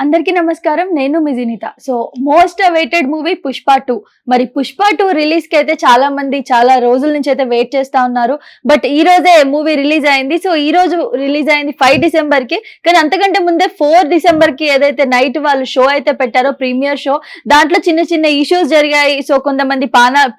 అందరికీ నమస్కారం. నేను మీ Jinitha. So most awaited movie 'Pushpa 2'. మరి 'పుష్ప 2' రిలీజ్ కి అయితే చాలా మంది చాలా రోజుల నుంచి అయితే వెయిట్ చేస్తా ఉన్నారు. బట్ ఈ రోజే మూవీ రిలీజ్ అయింది. సో ఈ రోజు రిలీజ్ అయింది 5 డిసెంబర్ కి. కానీ అంతకంటే ముందే 4 డిసెంబర్ కి ఏదైతే నైట్ వాళ్ళు షో అయితే పెట్టారో, ప్రీమియర్ షో, దాంట్లో చిన్న చిన్న ఇష్యూస్ జరిగాయి. సో కొంతమంది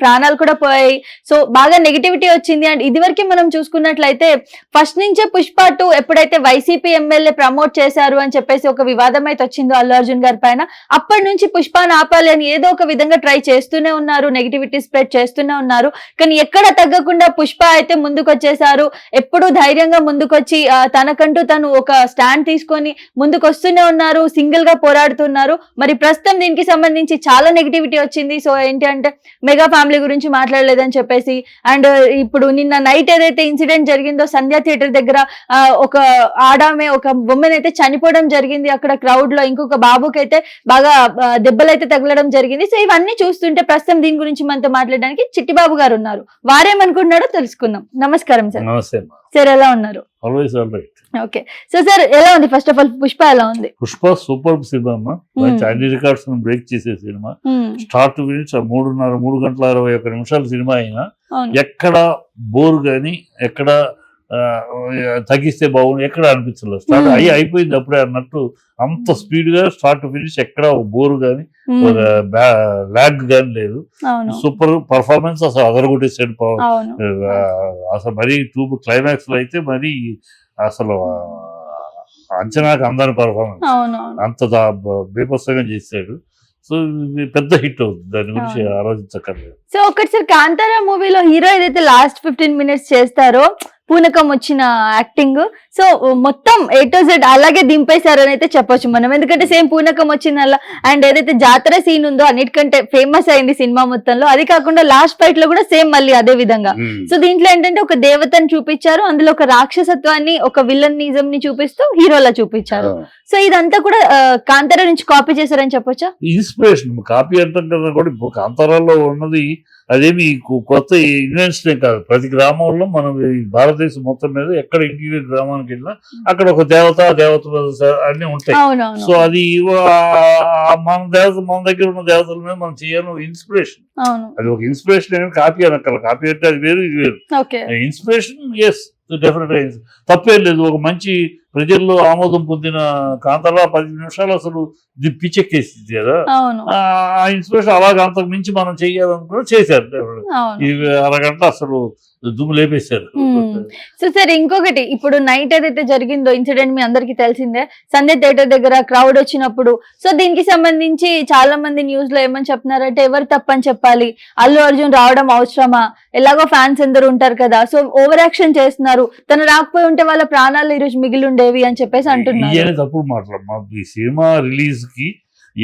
ప్రాణాలు కూడా పోయాయి. సో బాగా నెగిటివిటీ వచ్చింది. అండ్ ఇదివరకే మనం చూసుకున్నట్లయితే ఫస్ట్ నుంచే 'పుష్ప 2' ఎప్పుడైతే వైసీపీ ఎమ్మెల్యే ప్రమోట్ చేశారు అని చెప్పేసి ఒక వివాదం అయితే వచ్చిందో అల్లు అర్జున్ గారి పైన, అప్పటి నుంచి పుష్పాన్ని ఆపాలి అని ఏదో ఒక విధంగా ట్రై చేస్తూనే ఉన్నారు, నెగిటివిటీ స్ప్రెడ్ చేస్తూనే ఉన్నారు. కానీ ఎక్కడ తగ్గకుండా పుష్ప అయితే ముందుకు వచ్చేసారు. ఎప్పుడు ధైర్యంగా ముందుకొచ్చి తనకంటూ తను ఒక స్టాండ్ తీసుకొని ముందుకు వస్తూనే ఉన్నారు, సింగిల్ గా పోరాడుతున్నారు. మరి ప్రస్తుతం దీనికి సంబంధించి చాలా నెగిటివిటీ వచ్చింది. సో ఏంటి అంటే మెగా ఫ్యామిలీ గురించి మాట్లాడలేదని చెప్పేసి, అండ్ ఇప్పుడు నిన్న నైట్ ఏదైతే ఇన్సిడెంట్ జరిగిందో సంధ్యా థియేటర్ దగ్గర ఒక ఆడామె, ఒక ఉమెన్ అయితే చనిపోవడం జరిగింది అక్కడ క్రౌడ్ లో. ఇంకొక బాబుకి అయితే బాగా దెబ్బలైతే తగలడం జరిగింది. సో ఇవన్నీ చూస్తుంటే ప్రస్తుతం దీని గురించి మనతో మాట్లాడడానికి చిట్టిబాబు గారు ఉన్నారు. వారేమనుకుంటున్నాడో తెలుసుకుందాం. నమస్కారం సార్. నమస్తే సార్, ఎలా ఉన్నారు? ఓకే. సో సార్, ఎలా ఉంది? ఫస్ట్ ఆఫ్ ఆల్ పుష్ప ఎలా ఉంది? పుష్ప సూపర్ సినిమా అమ్మా. అన్ని రికార్డ్స్ బ్రేక్ చేసే సినిమా. స్టార్ట్ టు ఫినిష్ 3 గంటల 61 నిమిషాల సినిమా అయినా ఎక్కడ బోర్ గాని, ఎక్కడ తగ్గిస్తే బాగుంది ఎక్కడ అనిపించలేదు. స్టార్ట్ అయిపోయింది అప్పుడే అన్నట్టు అంత స్పీడ్ గా స్టార్ట్ టు ఫినిష్ ఎక్కడ బోర్ గాని, ల్యాగ్ గాని లేదు. సూపర్ పర్ఫార్మెన్స్, అసలు అదరగొట్టేసాడు. అసలు మరీ క్లైమాక్స్ లో అయితే మరి అసలు అంచనాకు అందని పర్ఫార్మెన్స్, అంత బీభత్సంగా చేశాడు. సో పెద్ద హిట్ అవుతుంది, దాని గురించి ఆలోచించక్కర్లేదు. సో ఒకసారి కాంతారా మూవీలో హీరో ఏదైతే లాస్ట్ 15 మినిట్స్ చేస్తారో, పూనకం వచ్చిన యాక్టింగ్, సో మొత్తం A to Z అలాగే దింపేశారు అని అయితే చెప్పొచ్చు మనం. ఎందుకంటే సేమ్ పూనకం వచ్చిన అలా, అండ్ ఏదైతే జాతర సీన్ ఉందో అన్నిటికంటే ఫేమస్ అయింది సినిమా మొత్తంలో. అది కాకుండా లాస్ట్ ఫైట్ లో కూడా సేమ్ మళ్ళీ అదే విధంగా. సో దీంట్లో ఏంటంటే ఒక దేవతని చూపించారు, అందులో ఒక రాక్షసత్వాన్ని, ఒక విలనిజం ని చూపిస్తూ హీరోలా చూపించారు. సో ఇదంతా కూడా కాంతారా నుంచి కాపీ చేశారని చెప్పొచ్చా? ఇన్స్పిరేషన్ కాపీ అంటే కూడా ఇప్పుడు కాంతారాలో ఉన్నది అదేమి కొత్త ఇన్వెన్షన్ కాదు. ప్రతి గ్రామంలో మనం భారతదేశం మొత్తం మీద ఎక్కడ ఇంటీరియర్ గ్రామానికి వెళ్ళినా అక్కడ ఒక దేవత అన్ని ఉంటాయి. సో అది మన దగ్గర ఉన్న దేవతల మీద మనం చేయాలి ఇన్స్పిరేషన్. అది ఒక ఇన్స్పిరేషన్, కాపీ అనక్కల. కాపీ అంటే అది వేరు, ఇది వేరు. ఇన్స్పిరేషన్ ఎస్, డెఫినెట్ తప్పేం లేదు. ఒక మంచి ప్రజల్లో ఆమోదం పొందిన కాంతారా 10 నిమిషాలు అసలు పిచ్చెక్కేసింది కదా. ఆ ఇన్స్పిరేషన్ అలాగే అంతకు మించి మనం చెయ్యాలనుకున్నా చేశారు. ఈ అరగంట అసలు దుమ్ము లేపేశారు. సో సార్, ఇంకొకటి, ఇప్పుడు నైట్ ఏదైతే జరిగిందో ఇన్సిడెంట్ మీ అందరికి తెలిసిందే, సంధ్య థియేటర్ దగ్గర క్రౌడ్ వచ్చినప్పుడు. సో దీనికి సంబంధించి చాలా మంది న్యూస్ లో ఏమని చెప్తున్నారంటే ఎవరు తప్పని చెప్పాలి, అల్లు అర్జున్ రావడం అవసరమా, ఎలాగో ఫ్యాన్స్ అందరూ ఉంటారు కదా, సో ఓవర్ యాక్షన్ చేస్తున్నారు, తను రాకపోయి ఉంటే వాళ్ళ ప్రాణాలు ఈ రోజు మిగిలి ఉండేవి అని చెప్పేసి అంటున్నారు. తప్పుడు మాట్లాడమ్మా. ఈ సినిమా రిలీజ్ కి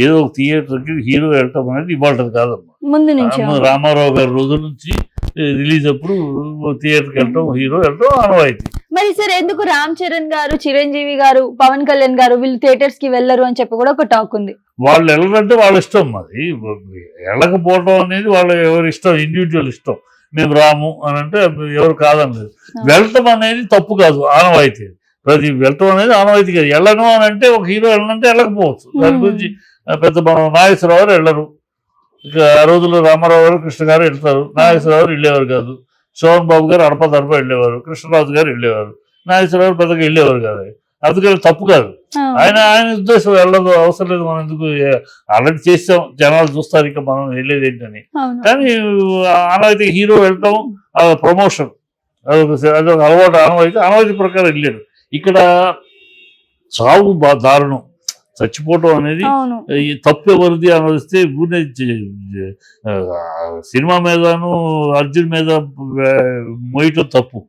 ఏదో థియేటర్ కి హీరో వెళ్ళటం అనేది ఇవాళ కాదమ్మా. ముందు నుంచి రామారావు గారి రోజుల నుంచి రిలీజ్ అప్పుడు థియేటర్కి వెళ్ళటం, హీరో వెళ్ళటం ఆనవాయితీ. మరి సార్, ఎందుకు రామ్ చరణ్ గారు, చిరంజీవి గారు, పవన్ కళ్యాణ్ గారు వీళ్ళు థియేటర్స్ కి వెళ్ళరు అని చెప్పి కూడా ఒక టాక్ ఉంది. వాళ్ళు వెళ్ళరంటే వాళ్ళ ఇష్టం. అది వెళ్ళకపోవటం అనేది వాళ్ళ ఎవరి ఇష్టం, ఇండివిజువల్ ఇష్టం. మేము రాము అని అంటే ఎవరు కాదనలేదు. వెళ్ళటం అనేది తప్పు కాదు, ఆనవాయితీ. ప్రతి వెళ్ళటం అనేది ఆనవాయితీ కాదు. వెళ్ళను అని అంటే ఒక హీరో వెళ్ళనంటే వెళ్ళకపోవచ్చు. దాని గురించి పెద్ద నాగేశ్వరరావు గారు వెళ్ళరు. ఇక ఆ రోజుల్లో రామారావు గారు, కృష్ణ గారు వెళ్తారు. నాగేశ్వరరావు గారు వెళ్ళేవారు కాదు. శోభన్ బాబు గారు అడపదడప వెళ్ళేవారు. కృష్ణరాజు గారు వెళ్ళేవారు. నాగేశ్వరరావు గారు పెద్దగా వెళ్ళేవారు కాదు. అందుకని తప్పు కాదు. ఆయన ఉద్దేశం వెళ్ళదు, అవసరం లేదు. మనం ఎందుకు ఆల్రెడీ చేసాం, జనాలు చూస్తారు, ఇంకా మనం వెళ్ళేది ఏంటని. కానీ ఆనవాయితీ హీరో వెళ్ళటం ప్రమోషన్, అదొక అలవాటు. ఆనవాయితీ ప్రకారం వెళ్ళాడు. ఇక్కడ చావు దారుణం, చచ్చిపోవటం అనేది తప్పు ఎవరిది అని వస్తే ఊరినే సినిమా మీదను అర్జున్ మీద మోయటం తప్పు.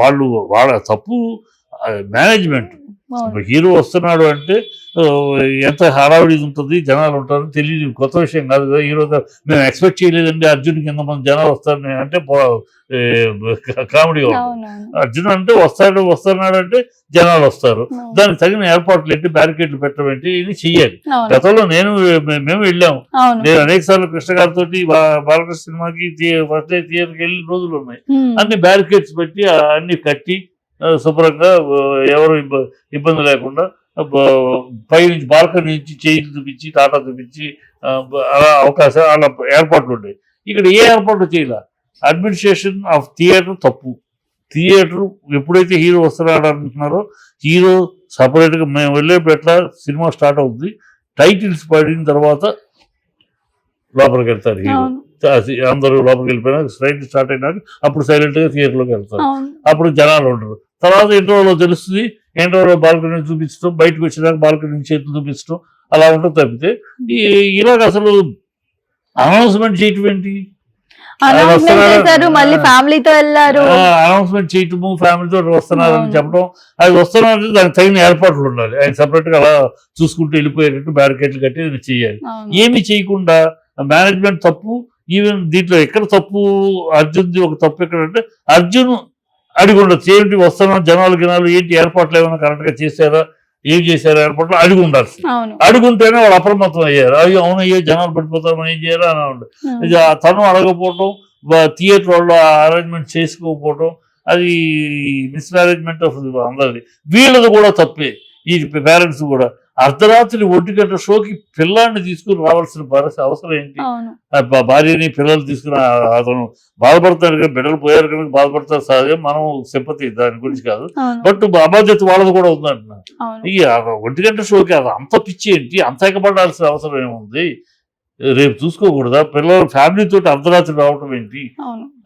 వాళ్ళ తప్పు మేనేజ్మెంట్. హీరో వస్తున్నాడు అంటే ఎంత హడావిడి ఉంటుంది, జనాలు ఉంటారు, తెలియదు, కొత్త విషయం కాదు కదా. హీరో మేము ఎక్స్పెక్ట్ చేయలేదండి అర్జున్కి ఎంతమంది జనాలు వస్తారు అంటే కామెడీ. అర్జున్ అంటే వస్తున్నాడు అంటే జనాలు వస్తారు, దానికి తగిన ఏర్పాట్లు ఏంటి, బ్యారికేడ్లు పెట్టడం ఏంటి, ఇది చెయ్యాలి. గతంలో మేము వెళ్ళాము. నేను అనేక సార్లు కృష్ణ గారితో బాలకృష్ణ సినిమాకి ఫస్ట్ డే థియేటర్కి వెళ్ళిన రోజులు ఉన్నాయి. అన్ని బ్యారికేడ్స్ పెట్టి అన్ని కట్టి శుభ్రంగా ఎవరు ఇబ్బంది లేకుండా పై నుంచి బాల్కనీ నుంచి చేయి చూపించి టాటా చూపించి అలా అవకాశాలు అలా ఏర్పాట్లు ఉండేవి. ఇక్కడ ఏ ఏర్పాట్లు చేయాల. అడ్మినిస్ట్రేషన్ ఆఫ్ థియేటర్ తప్పు. థియేటర్ ఎప్పుడైతే హీరో వస్తున్నాడు అంటున్నారో హీరో సపరేట్గా మేము వెళ్ళేపెట్ల సినిమా స్టార్ట్ అవుతుంది, టైటిల్స్ పడిన తర్వాత లోపలికి వెళ్తారు హీరో. అందరూ లోపలికి వెళ్ళిపోయినా స్ట్రైట్ స్టార్ట్ అయినాక అప్పుడు సైలెంట్గా థియేటర్లోకి వెళ్తారు. అప్పుడు జనాలు ఉండరు. తర్వాత ఇంటర్వ్యూలో తెలుస్తుంది, ఇంటర్వ్యూలో బాల్కనీ చూపించడం, బయటకు వచ్చినాక బాల్కనీ నుంచి చేతులు చూపించడం అలా ఉంటుంది. తప్పితే ఇలాగ అసలు అనౌన్స్మెంట్ చేయటం ఏంటి, అనౌన్స్మెంట్ చేయటము, ఫ్యామిలీతో వస్తున్నారు అని చెప్పడం, అది వస్తున్నారు దానికి తగిన ఏర్పాట్లు ఉండాలి. ఆయన సపరేట్ గా అలా చూసుకుంటూ వెళ్ళిపోయేటట్టు బ్యారికేడ్లు కట్టి చేయాలి. ఏమి చేయకుండా మేనేజ్మెంట్ తప్పు. ఈవెన్ దీంట్లో ఎక్కడ తప్పు, అర్జున్ది ఒక తప్పు ఎక్కడంటే అర్జున్ అడిగి ఉండొచ్చు, ఏంటి వస్తున్నారు జనాలు గినాలు ఏంటి ఏర్పాట్లు ఏమైనా కరెక్ట్ గా చేశారా, ఏం చేశారా ఏర్పాట్లు అడిగి ఉండాల్సి. అడుగుంటేనే వాళ్ళు అప్రమత్తం అయ్యారు. అయ్యో అవునయ్యో జనాలు పడిపోతారు మనం ఏం చేయాలి అని ఉండే. తను అడగకపోవటం, థియేటర్ వాళ్ళు అరేంజ్మెంట్ చేసుకోకపోవటం, అది మిస్మేనేజ్మెంట్ ఆఫ్ అందరిది. వీళ్ళది కూడా తప్పే. ఈ పేరెంట్స్ కూడా అర్ధరాత్రి 1 గంట షోకి పిల్లాన్ని తీసుకుని రావాల్సిన అవసరం ఏంటి. భార్యని పిల్లలు తీసుకుని అతను బాధపడతాడు కదా, బిడ్డలు పోయారు కనుక బాధపడతారు సహజం, మనం సింపతి దాని గురించి కాదు. బట్ అబాధ్యత వాళ్ళది కూడా ఉందంటున్నారు. ఈ 1 గంట షోకి అది అంత పిచ్చి ఏంటి, అంత ఎక్కబడాల్సిన అవసరం ఏముంది. రేపు చూసుకోకూడదా పిల్లలు ఫ్యామిలీతో అర్ధరాత్రి రావటం ఏంటి.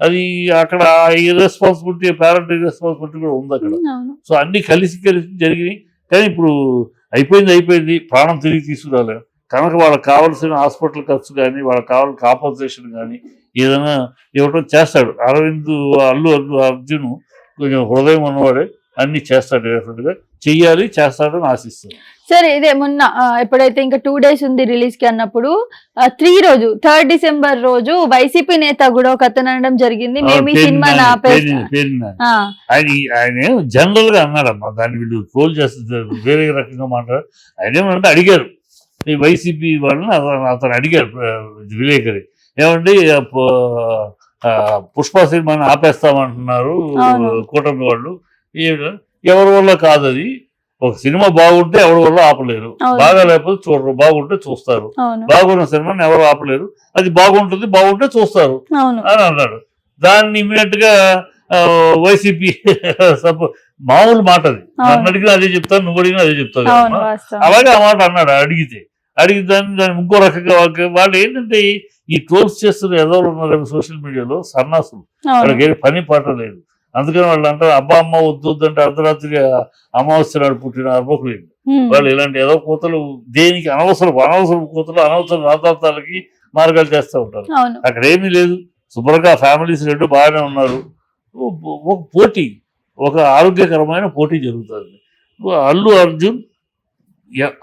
అది అక్కడ ఇర్రెస్పాన్సిబిలిటీ, పేరెంట్ ఇర్రెస్పాన్సిబిలిటీ కూడా ఉంది అక్కడ. సో అన్ని కలిసి జరిగినాయి. కానీ ఇప్పుడు అయిపోయింది, ప్రాణం తిరిగి తీసుకురాలేదు కనుక వాళ్ళకి కావాల్సిన హాస్పిటల్ ఖర్చు కానీ, వాళ్ళకి కావాల్సిన కాంపన్సేషన్ కానీ ఏదైనా ఇవ్వటం చేస్తాడు. అల్లు అర్జున్ కొంచెం హృదయం ఉన్నవాడే, అన్ని చేస్తాడు, డెఫినెట్గా చెయ్యాలి, చేస్తాడని ఆశిస్తాడు. సరే ఇదే మొన్న ఎప్పుడైతే ఇంకా 2 days ఉంది రిలీజ్ కి అన్నప్పుడు 3 డిసెంబర్ రోజు వైసీపీ నేత కూడా ఒక అతను అనడం జరిగింది, మేము ఈ సినిమాని ఆయన జనరల్ గా అన్నాడమ్మా. దాన్ని వీళ్ళు ట్రోల్ చేస్తారు, వేరే రకంగా మాట్లాడారు. ఆయన ఏమంటే అడిగారు ఈ వైసీపీ వాళ్ళని, అతను అడిగారు విలేకరి, ఏమండి పుష్ప సినిమాని ఆపేస్తామంటున్నారు కూటమి వాళ్ళు, ఎవరి వల్ల కాదు అది. ఒక సినిమా బాగుంటే ఎవరి వల్ల ఆపలేరు, బాగా లేకపోతే చూడరు, బాగుంటే చూస్తారు. బాగున్న సినిమాని ఎవరు ఆపలేరు, అది బాగుంటే చూస్తారు అని అన్నాడు. దాన్ని ఇమీడియట్ గా వైసీపీ మామూలు మాట అది, నన్ను అడిగినా అదే చెప్తాను, నువ్వు అడిగినా అదే చెప్తాను. అలాగే ఆ మాట అన్నాడు. అడిగితే దాన్ని ఇంకో రకంగా వాళ్ళు ఏంటంటే ఈ ట్రోల్స్ చేస్తున్న ఎదవలు ఉన్నారు సోషల్ మీడియాలో, సన్నాసులు, వాళ్ళకి పని పాట లేదు. అందుకని వాళ్ళు అంటారు అబ్బా అమ్మ వద్దంటే అర్ధరాత్రి అమావాస్య నాడు పుట్టిన అర్భకులు వాళ్ళు. ఇలాంటి ఏదో కూతలు దేనికి అనవసరం కూతలు, అనవసరం రాతార్థాలకి మార్గాలు చేస్తూ ఉంటారు. అక్కడ ఏమీ లేదు, శుభ్రంగా ఫ్యామిలీస్ 2 బాగానే ఉన్నారు. ఒక పోటీ, ఒక ఆరోగ్యకరమైన పోటీ జరుగుతుంది. అల్లు అర్జున్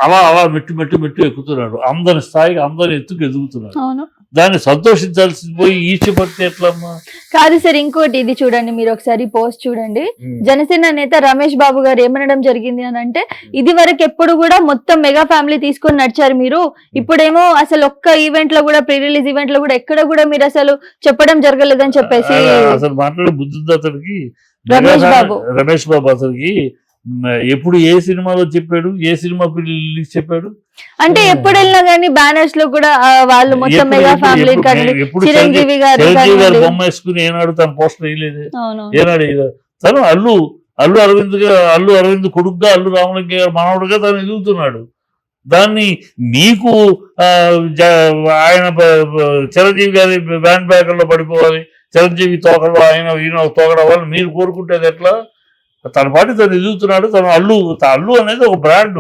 అలా మెట్టు ఎక్కుతున్నాడు, అందరి స్థాయికి అందరి ఎత్తుకు ఎదుగుతున్నాడు. దాన్ని సంతోషించాల్సి పోయి ఈడ్చిపడితే ఎట్లమ్మా. కాదు సార్, ఇంకోటి ఇది చూడండి, మీరు ఒకసారి పోస్ట్ చూడండి. జనసేన నేత రమేష్ బాబు గారు ఏమనడం జరిగింది అని అంటే, ఇది వరకు ఎప్పుడు కూడా మొత్తం మెగా ఫ్యామిలీ తీసుకొని నడిచారు మీరు, ఇప్పుడేమో అసలు ఒక్క ఈవెంట్ లో కూడా, ప్రీ రిలీజ్ ఈవెంట్ లో కూడా ఎక్కడ కూడా మీరు అసలు చెప్పడం జరగలేదని చెప్పేసి అసలు మాట్లాడే బుద్ధి అతనికి రమేష్ బాబు అతనికి ఎప్పుడు ఏ సినిమాలో చెప్పాడు, ఏ సినిమా రిలీజ్ చెప్పాడు అంటే ఎప్పుడు వెళ్ళినా గానీ బ్యానర్స్ లో కూడా వాళ్ళు మొత్తం మెగా ఫ్యామిలీ చిరంజీవి గారు బొమ్మ వేసుకుని ఏనాడు తన పోస్టర్ వేయలేదు, ఏనాడు తను అల్లు అరవింద్ కొడుకుగా, అల్లు రామలింగ గారు మనవడుగా తను ఎదుగుతున్నాడు. దాన్ని మీకు ఆయన చిరంజీవి గారి బ్యాండ్ బ్యాగర్లో పడిపోవాలి, చిరంజీవి తోకలో ఈయన తోకడవ్వాలి మీరు కోరుకుంటేది ఎట్లా? తన పాటి తను ఎదుగుతున్నాడు. తను అల్లు అనేది ఒక బ్రాండ్.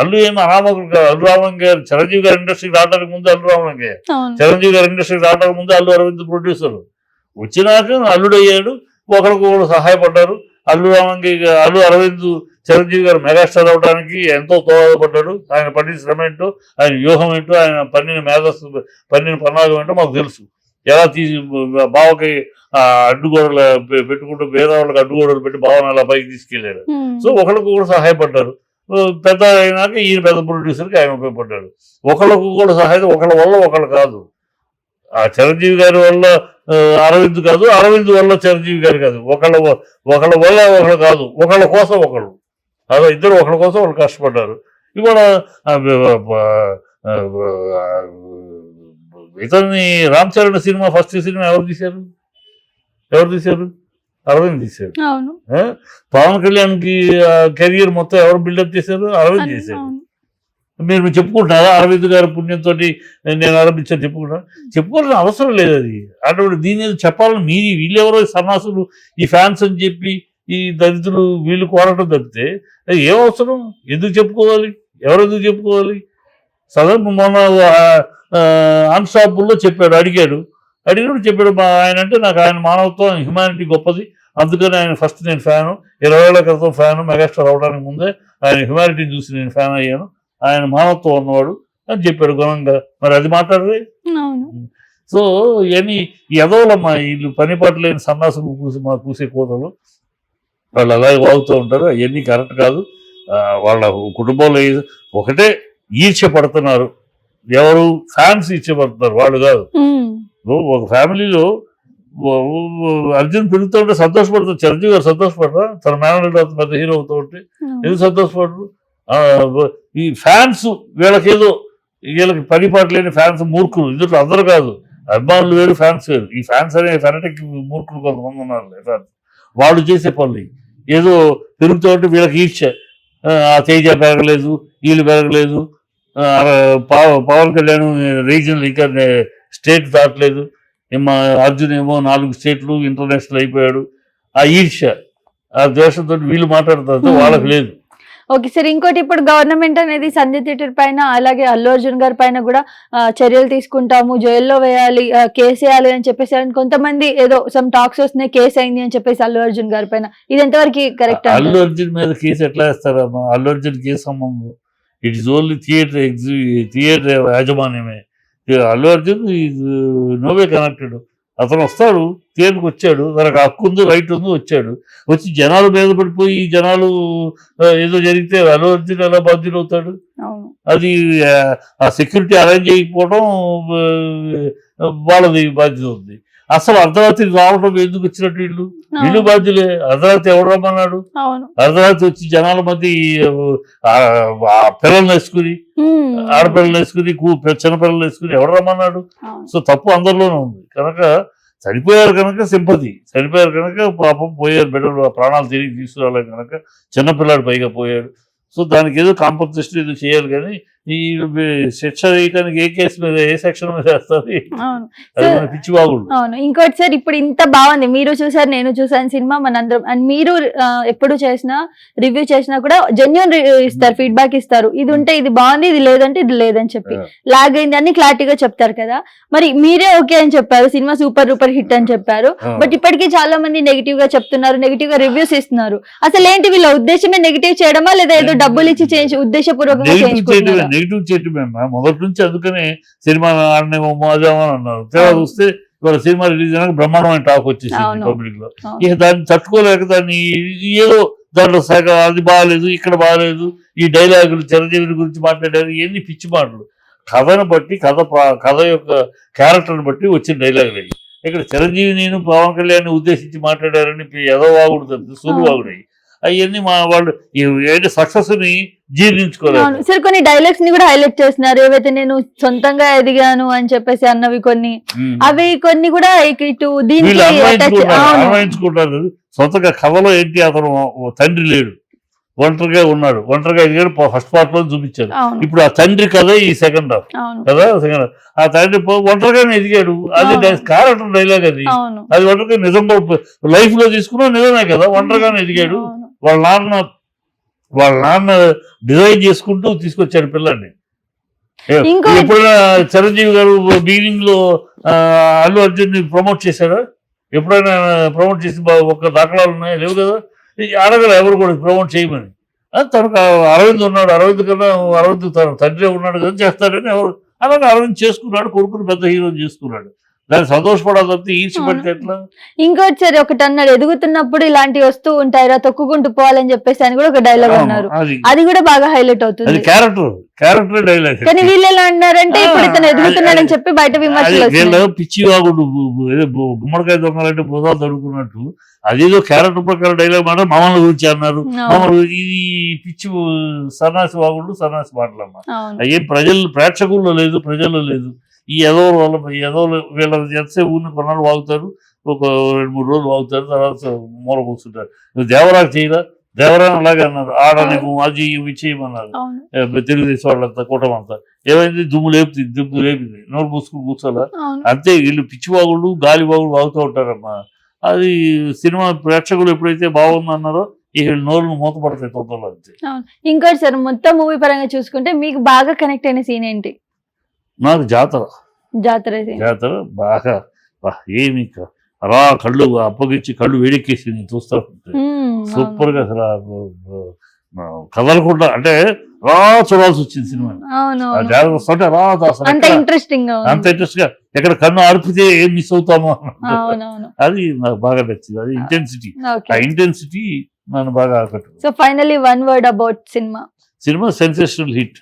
అల్లు ఏమి అనామకులు కాదు. అల్లు రామలింగ గారు చిరంజీవి గారి ఇండస్ట్రీకి రావడానికి ముందు అల్లు రామలింగ గారు, చిరంజీవి గారి ఇండస్ట్రీకి రావడానికి ముందు అల్లు అరవింద్ ప్రొడ్యూసర్. వచ్చినాక అల్లుడయ్యాడు, ఒకరికొకరు సహాయపడ్డారు. అల్లు అరవింద్ చిరంజీవి గారు మెగాస్టార్ అవడానికి ఎంతో దోహదపడ్డాడు. ఆయన పన్నిన శ్రమ ఏంటో, ఆయన వ్యూహం ఏంటో, ఆయన పన్నిన పన్నాగం ఏంటో మాకు తెలుసు. ఎలా బావకి అడ్డుగోడలు పెట్టుకుంటూ వేరే వాళ్ళకి అడ్డుగోడలు పెట్టి బావని అలా పైకి తీసుకెళ్లారు. సో ఒకరికి కూడా సహాయపడ్డారు. పెద్ద అయినాక ఈయన పెద్ద ప్రొడ్యూసర్కి ఆయన ఉపయోగపడ్డాడు. ఒకళ్ళకు కూడా సహాయం, ఒకళ్ళ వల్ల ఒకళ్ళు కాదు. ఆ చిరంజీవి గారి వల్ల అరవింద్ కాదు, అరవింద్ వల్ల చిరంజీవి గారు కాదు. ఒకళ్ళ వల్ల ఒకళ్ళు కాదు, ఒకళ్ళ కోసం ఒకళ్ళు. అలా ఇద్దరు ఒకరి కోసం ఒకరు కష్టపడ్డారు. ఇవాళ ఇతన్ని Ram Charan cinema first cinema ఎవరు తీశారు? అరవింద్ తీశారు. అవును. పవన్ కళ్యాణ్కి కెరియర్ మొత్తం ఎవరు బిల్డప్ చేశారు? అరవింద్ చేశారు. మీరు చెప్పుకుంటారా అరవింద్ గారి పుణ్యంతో నేను ఆరంభించాను చెప్పుకోవాల్సిన అవసరం లేదు. అది అటువంటి దీని మీద చెప్పాలని వీళ్ళెవరో సన్నాసులు ఈ ఫ్యాన్స్ అని చెప్పి ఈ దళితులు వీళ్ళు కోరటం తప్పితే అది ఏం అవసరం? ఎందుకు చెప్పుకోవాలి? ఎవరెందుకు చెప్పుకోవాలి? సదరు మొన్న అన్స్టాపుల్లో అడిగినప్పుడు చెప్పాడు ఆయన అంటే నాకు ఆయన మానవత్వం హ్యుమానిటీ గొప్పది, అందుకని ఆయన ఫస్ట్ నేను ఫ్యాను, 20 ఏళ్ల క్రితం ఫ్యాను, మెగాస్టార్ అవడానికి ముందే ఆయన హ్యుమానిటీని చూసి నేను ఫ్యాన్ అయ్యాను, ఆయన మానవత్వం ఉన్నవాడు అని చెప్పాడు ఘనంగా. మరి అది మాట్లాడరే. సో ఇవన్నీ ఎదవలమ్మా, వీళ్ళు పని పట్టలేని సన్నాసులు కూసే కోతలు, వాళ్ళు అలాగే వాగుతూ ఉంటారు. అవన్నీ కరెక్ట్ కాదు. వాళ్ళ కుటుంబంలో ఒకటే ఈర్ష్య పడుతున్నారు. ఎవరు? ఫ్యాన్స్ ఈర్ష్యపడుతున్నారు, వాళ్ళు కాదు. ఒక ఫ్యామిలీలో అర్జున్ పెరుగుతూ ఉంటే సంతోషపడతారు. చిరంజీవి గారు సంతోషపడరా? తన మేనల్డ్ పెద్ద హీరో అవుతూ ఉంటే ఎందుకు సంతోషపడరు? ఈ ఫ్యాన్స్ వీళ్ళకి పని పట్టలేని ఫ్యాన్స్ మూర్ఖులు. ఇందులో అందరూ కాదు, అభిమానులు వేరు, ఫ్యాన్స్ వేరు. ఈ ఫ్యాన్స్ అనే ఫెనటిక్ మూర్ఖులు కొంతమంది ఉన్నారు. వాళ్ళు చేసే పనులు ఏదో పెరుగుతూ ఉంటే వీళ్ళకి ఈర్ష్య. తేజ పెరగలేదు, వీళ్ళు పెరగలేదు, పవన్ కళ్యాణ్ రీజనల్ ఇంకా స్టేట్ దాటలేదు, అర్జున్ ఏమో 4 స్టేట్లు ఇంటర్నేషనల్ అయిపోయాడు. ఆ ఈర్ష్య, ఆ ద్వేషంతో వీళ్ళు మాట్లాడుతారు, వాళ్ళకి లేదు. ఓకే సార్, ఇంకోటి ఇప్పుడు గవర్నమెంట్ అనేది సంజయ్ థియేటర్ పైన అలాగే అల్లు అర్జున్ గారి పైన కూడా చర్యలు తీసుకుంటాము, జైల్లో వేయాలి, కేసు వేయాలి అని చెప్పేసి కొంతమంది ఏదో సమ్ టాక్స్ వస్తున్నాయి, కేసు అయింది అని చెప్పేసి అల్లు అర్జున్ గారి పైన, ఇది ఎంతవరకు కరెక్ట్? అల్లు అర్జున్ మీద కేసు ఎట్లా వేస్తారమ్మా? అల్లు అర్జున్ కేసు సంబంధం ఇట్ ఈస్ ఓన్లీ థియేటర్ యాజమాన్యమే. Allu Arjun is no way connected. అతను వస్తాడు, థియేటర్కి వచ్చాడు, తనకు హక్కు ఉంది, రైట్ ఉంది, వచ్చి జనాలు మీద పడిపోయి జనాలు ఏదో జరిగితే అల్లు అర్జున్ ఎలా బాధ్యులు అవుతాడు? అది ఆ సెక్యూరిటీ అరేంజ్ చేయకపోవడం వాళ్ళది బాధ్యత ఉంది. అసలు అర్ధరాత్రి రావడం ఎందుకు వచ్చినట్టు వీళ్ళు బాధ్యులే. అర్ధరాత్రి ఎవడు రమ్మన్నాడు? అర్ధరాత్రి వచ్చి జనాల మధ్య పిల్లల్ని వేసుకుని, ఆడపిల్లలు వేసుకుని, చిన్నపిల్లలు వేసుకుని ఎవడు రమ్మన్నాడు? సో తప్పు అందరిలోనే ఉంది. కనుక చనిపోయారు కనుక సింపతి, చనిపోయారు కనుక పాపం పోయారు, బిడ్డలు ప్రాణాలు తిరిగి తీసుకురాలేదు కనుక చిన్నపిల్లాడు పైగా పోయాడు. సో దానికి ఏదో కాంపన్సేషన్ ఏదో చేయాలి. కానీ ఈ శిక్ష వేయడానికి ఏ కేసు మీద, ఏ సెక్షన్ మీద వేస్తారు? పిచ్చి బాగుండు. అవును. ఇంకోటి సార్, ఇప్పుడు ఇంత బాగుంది, మీరు చూసారు, నేను చూసాను సినిమా, మనందరం. అండ్ మీరు ఎప్పుడు చేసినా రివ్యూ చేసినా కూడా జెన్యూన్ ఇస్తారు, ఫీడ్బ్యాక్ ఇస్తారు. ఇది ఉంటే ఇది బాగుంది, ఇది లేదంటే ఇది లేదని చెప్పి, లాగ్ అయింది అని క్లారిటీగా చెప్తారు కదా. మరి మీరే ఓకే అని చెప్పారు, సినిమా సూపర్ డూపర్ హిట్ అని చెప్పారు. బట్ ఇప్పటికీ చాలా మంది నెగిటివ్ గా చెప్తున్నారు, నెగిటివ్ గా రివ్యూస్ ఇస్తున్నారు. అసలు ఏంటి వీళ్ళ ఉద్దేశమే నెగిటివ్ చేయడమా, లేదా ఏదో డబ్బులు ఇచ్చి ఉద్దేశపూర్వకంగా చేయించుకుంటున్నారా? నెగిటివ్ చేయటం మొదటి నుంచి. అందుకనే సినిమా ఆడనేమో అదేమని అన్నారు. తర్వాత చూస్తే ఇవాళ సినిమా రిలీజ్ అయినాక బ్రహ్మాండమైన టాక్ వచ్చేసింది పబ్లిక్ లో. ఇక దాన్ని తట్టుకోలేక దాన్ని ఏదో దాంట్లో సగ అది బాగాలేదు, ఇక్కడ బాగాలేదు, ఈ డైలాగులు చిరంజీవి గురించి మాట్లాడారు, ఇవన్నీ పిచ్చి మాటలు. కథను బట్టి, కథ యొక్క క్యారెక్టర్ని బట్టి వచ్చిన డైలాగులు అయ్యి. ఇక్కడ చిరంజీవి నేను పవన్ కళ్యాణ్ ఉద్దేశించి మాట్లాడారని ఎదో వాగుడు, సూరు వాగుడు. అవన్నీ వాళ్ళు ఏంటి సక్సెస్ ని జీర్ణించుకోలేదు. సార్ కొన్ని డైలాగ్స్ ని కూడా హైలైట్ చేస్తున్నారు. ఏవైతే నేను సొంతంగా ఎదిగాను అని చెప్పేసి అన్నవి కొన్ని, అవి కొన్ని కూడా ఇటు దీనికి అన్వయించుకుంటారు. సొంతంగా కథలో ఏంటి, అతను తండ్రి లేడు, ఒంటరిగా ఉన్నాడు, ఒంటరిగా ఎదిగాడు, ఫస్ట్ పార్ట్ లో చూపించారు. ఇప్పుడు ఆ తండ్రి కథ ఈ సెకండ్ హాఫ్ కదా. సెకండ్ ఆ తండ్రి ఒంటరిగానే ఎదిగాడు, అది క్యారెక్టర్ డైలాగ్. అది ఒంటరిగా నిజం లైఫ్ లో తీసుకున్నా నిజమే కదా. ఒంటరిగానే ఎదిగాడు, వాళ్ళ నాన్న డిజైన్ చేసుకుంటూ తీసుకొచ్చాడు పిల్లాన్ని. ఎప్పుడైనా చిరంజీవి గారు బిగినింగ్ లో అల్లు అర్జున్ ని ప్రమోట్ చేశాడా? ఎప్పుడైనా ప్రమోట్ చేసి ఒక దాఖలాలు ఉన్నాయా? లేవు కదా. అడగల ఎవరు కూడా ప్రమోట్ చేయమని. తనకు అరవింద్ ఉన్నాడు, అరవింద్ తన తండ్రి ఉన్నాడు కదా, చేస్తాడని ఎవరు అలాగే అరవింద్ చేసుకున్నాడు, కొడుకుని పెద్ద హీరోని చేసుకున్నాడు. దాన్ని సంతోషపడాలి తప్పితే ఈర్చి పడితే ఎట్లా? ఇంకోటి సరే ఒకటి అన్నాడు, ఎదుగుతున్నప్పుడు ఇలాంటివి వస్తూ ఉంటాయిరా, తొక్కుకుంటూ పోవాలని చెప్పేసి అని కూడా ఒక డైలాగ్ అన్నారు. అది కూడా బాగా హైలైట్ అవుతుంది. Character character dialogue. కానీ వీళ్ళు ఎలా అన్నారంటే ఇప్పుడు ఇతను ఎదుగుతున్నాడని చెప్పి బయట విమర్శలు వీళ్ళు వస్తున్నాయి. పిచ్చివాగుడు గుమ్మడికాయ దొంగలంటే భూతాలు తడుకున్నట్టు అదేదో క్యారెక్టర్ ప్రకారం డైలాగ్ మాట మమ్మల్ని గురించి అన్నారు. మమ్మల్ని ఇది పిచ్చి సన్నాసి వాగుడు సన్నాసి మాటలమ్మా. అవును. అయ్యే ప్రేక్షకుల్లో లేదు, ప్రజల్లో లేదు. ఈ ఎదవల వల్ల వీళ్ళ ఎంతసేపు ఊరిని కొన్నాళ్ళు వాగుతారు, ఒక 2-3 రోజులు వాగుతారు, తర్వాత మూల కూర్చుంటారు. దేవరాకు చేయరా, దేవరా అలాగే అన్నారు, ఆడ నీకు అది ఇవి చేయమన్నారు అవును. తెలుగుదేశం వాళ్ళంతా కూటమంతా. ఏమైంది, దుమ్ము లేపింది, నోరు మూసుకుని కూర్చోాలా. అవును. అంతే, వీళ్ళు పిచ్చివాగుళ్ళు గాలివాగులు వాగుతూ ఉంటారమ్మా. అది సినిమా ప్రేక్షకులు ఎప్పుడైతే బాగుందన్నారో ఇక నోరును మూతపడతాయి తొందరలో. అంతే. అవును. ఇంకోటి సార్, మొత్తం మూవీ పరంగా చూసుకుంటే మీకు బాగా కనెక్ట్ అయిన సీన్ ఏంటి? నాకు జాతర జాతర బాగా ఏమి అలా కళ్ళు అప్పగించి కళ్ళు వేడెక్కేసి నేను చూస్తా ఉంటే సూపర్ గా అసలు కదలకుండా అంటే రా చూడాల్సి వచ్చింది సినిమా. ఆ జాతర వస్తుంటే రా అంత ఇంట్రెస్ట్ గా ఎక్కడ కన్ను ఆర్పితే ఏం మిస్ అవుతామో అది నాకు బాగా నచ్చింది. అది ఇంటెన్సిటీ, ఆ ఇంటెన్సిటీ నన్ను బాగా ఆకట్టు. So finally one word about cinema sensational hit.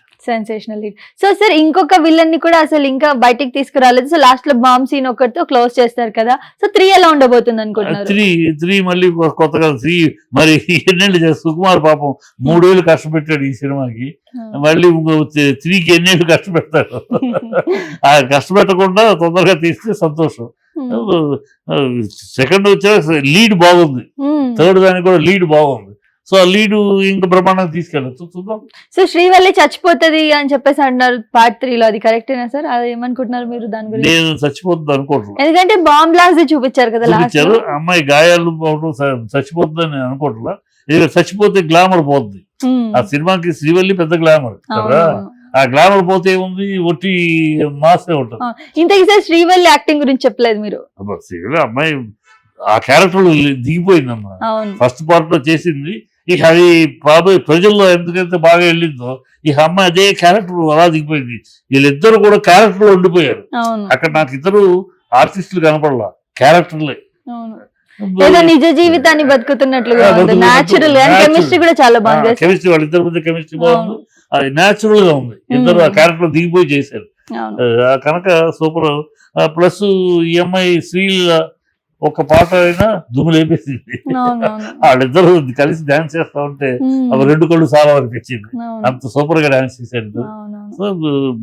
So sir, ఇంకొక విలన్ ని కూడా అసలు ఇంకా బయటికి తీసుకురాలేదు. సో లాస్ట్ లో బాంబ్ సీన్ ఒకటితో క్లోజ్ చేస్తారు కదా. సో 3 ఎలా ఉండబోతుంది అనుకుంటున్నారు? 3 మళ్ళీ కొత్తగా 3 మరి ఎన్నేళ్ళు సుకుమార్ పాపం 3 ఏళ్ళు కష్టపెట్టాడు ఈ సినిమాకి. మళ్ళీ 3కి ఎన్నేళ్ళు కష్టపెడతాడు. ఆ కష్టపెట్టకుండా తొందరగా తీస్తే సంతోషం. సెకండ్ వచ్చా లీడ్ బాగుంది, థర్డ్ దానికి కూడా లీడ్ బాగుంది. సో ఆ లీడు ఇంకా బ్రహ్మాండంగా తీసుకెళ్ళచ్చు, చూద్దాం. సో శ్రీవల్లి చచ్చిపోతుంది అని చెప్పేసి అంటున్నారు పార్ట్ 3లో, అది కరెక్టేనా సార్? అది ఏమనుకుంటున్నారు మీరు దాని గురించి? నేను చచ్చిపోతుంది అనుకోవట్లేదు, ఎందుకంటే బాంబ్ బ్లాస్ట్ చూపించారు కదా, చూపించారు. అమ్మాయి గాయాలు చచ్చిపోతుంది అని అనుకోవట్లా. ఇది చచ్చిపోతే గ్లామర్ పోతుంది. ఆ సినిమాకి శ్రీవల్లి పెద్ద గ్లామర్ కదా, ఆ గ్లామర్ పోతే ఏముంది, ఒట్టి మాసే ఉంటుంది. ఇంతకీ సార్ శ్రీవల్లి యాక్టింగ్ గురించి చెప్పలేదు మీరు. శ్రీవల్లి అమ్మాయి ఆ క్యారెక్టర్ దిగిపోయిందమ్మా. ఫస్ట్ పార్ట్ లో చేసింది, ఇక అది బాబాయ్ ప్రజల్లో ఎందుకంటే బాగా వెళ్ళిందో ఇక అమ్మాయి అదే క్యారెక్టర్ అలా దిగిపోయింది. వీళ్ళిద్దరు కూడా క్యారెక్టర్ లో ఉండిపోయారు. అక్కడ నాకు ఇద్దరు ఆర్టిస్టులు కనపడలా, క్యారెక్టర్లే. నిజ జీవితాన్ని బతుకుతున్నట్లుగా న్యాచురల్ కెమిస్ట్రీ కూడా చాలా బాగుంది. కెమిస్ట్రీ వాళ్ళిద్దరి మధ్య కెమిస్ట్రీ బాగుంది, అది న్యాచురల్ గా ఉంది. ఇద్దరు ఆ క్యారెక్టర్ దిగిపోయి చేశారు కనుక సూపర్. ప్లస్ ఈ అమ్మాయి శ్రీల ఒక పాట అయినా దుమ్ము లేపేసింది. వాళ్ళిద్దరు కలిసి డాన్స్ చేస్తా ఉంటే అవి 2 కళ్ళు చాలా అనిపించింది. అంత సూపర్ గా డాన్స్ చేశారు. సో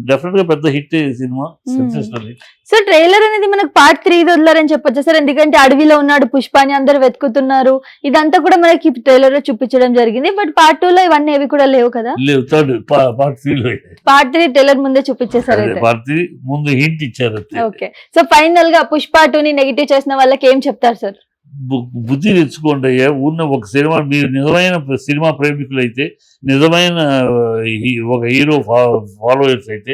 డెఫినెట్ గా పెద్ద hit cinema, sensational hit. So trailer అనేది మనకు పార్ట్ 3 వదిలారని చెప్పొచ్చు సార్, ఎందుకంటే అడవిలో ఉన్నాడు పుష్ప అని అందరు వెతుకుతున్నారు, ఇదంతా కూడా మనకి ట్రైలర్ లో చూపించడం జరిగింది. బట్ పార్ట్ 2 లో ఇవన్నీ ఏవి కూడా లేవు కదా. లేవు, పార్ట్ 3 ట్రైలర్ ముందే చూపించేసారు, పార్ట్ 3 ముందు హింట్ ఇచ్చారు. ఓకే. సో ఫైనల్ గా పుష్ప 2 ని నెగిటివ్ చేసిన వాళ్ళకి ఏం చెప్తారు సార్? బుద్ధి తెచ్చుకోండి అయ్యా. ఉన్న ఒక సినిమా, మీరు నిజమైన సినిమా ప్రేమికులు అయితే, నిజమైన ఒక హీరో ఫాలోవర్స్ అయితే,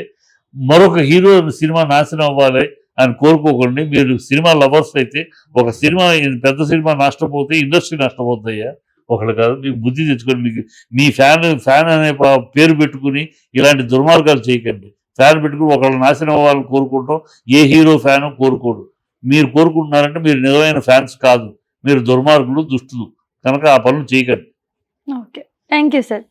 మరొక హీరో సినిమా నాశనం అవ్వాలి అని కోరుకోకండి. మీరు సినిమా లవర్స్ అయితే, ఒక సినిమా పెద్ద సినిమా నష్టపోతే ఇండస్ట్రీ నష్టపోతాయ్యా, ఒకళ్ళు కాదు. మీకు బుద్ధి తెచ్చుకోండి. మీకు మీ ఫ్యాన్ అనే పేరు పెట్టుకుని ఇలాంటి దుర్మార్గాలు చేయకండి. ఫ్యాన్ పెట్టుకుని ఒకళ్ళు నాశనం అవ్వాలని కోరుకుంటాం, ఏ హీరో ఫ్యాన్ కోరుకోడు. మీరు కోరుకుంటున్నారంటే మీరు నిజమైన ఫ్యాన్స్ కాదు, మీరు దుర్మార్గులు, దుష్టులు. కనుక ఆ పనులు చేయకండి. Okay, thank you sir.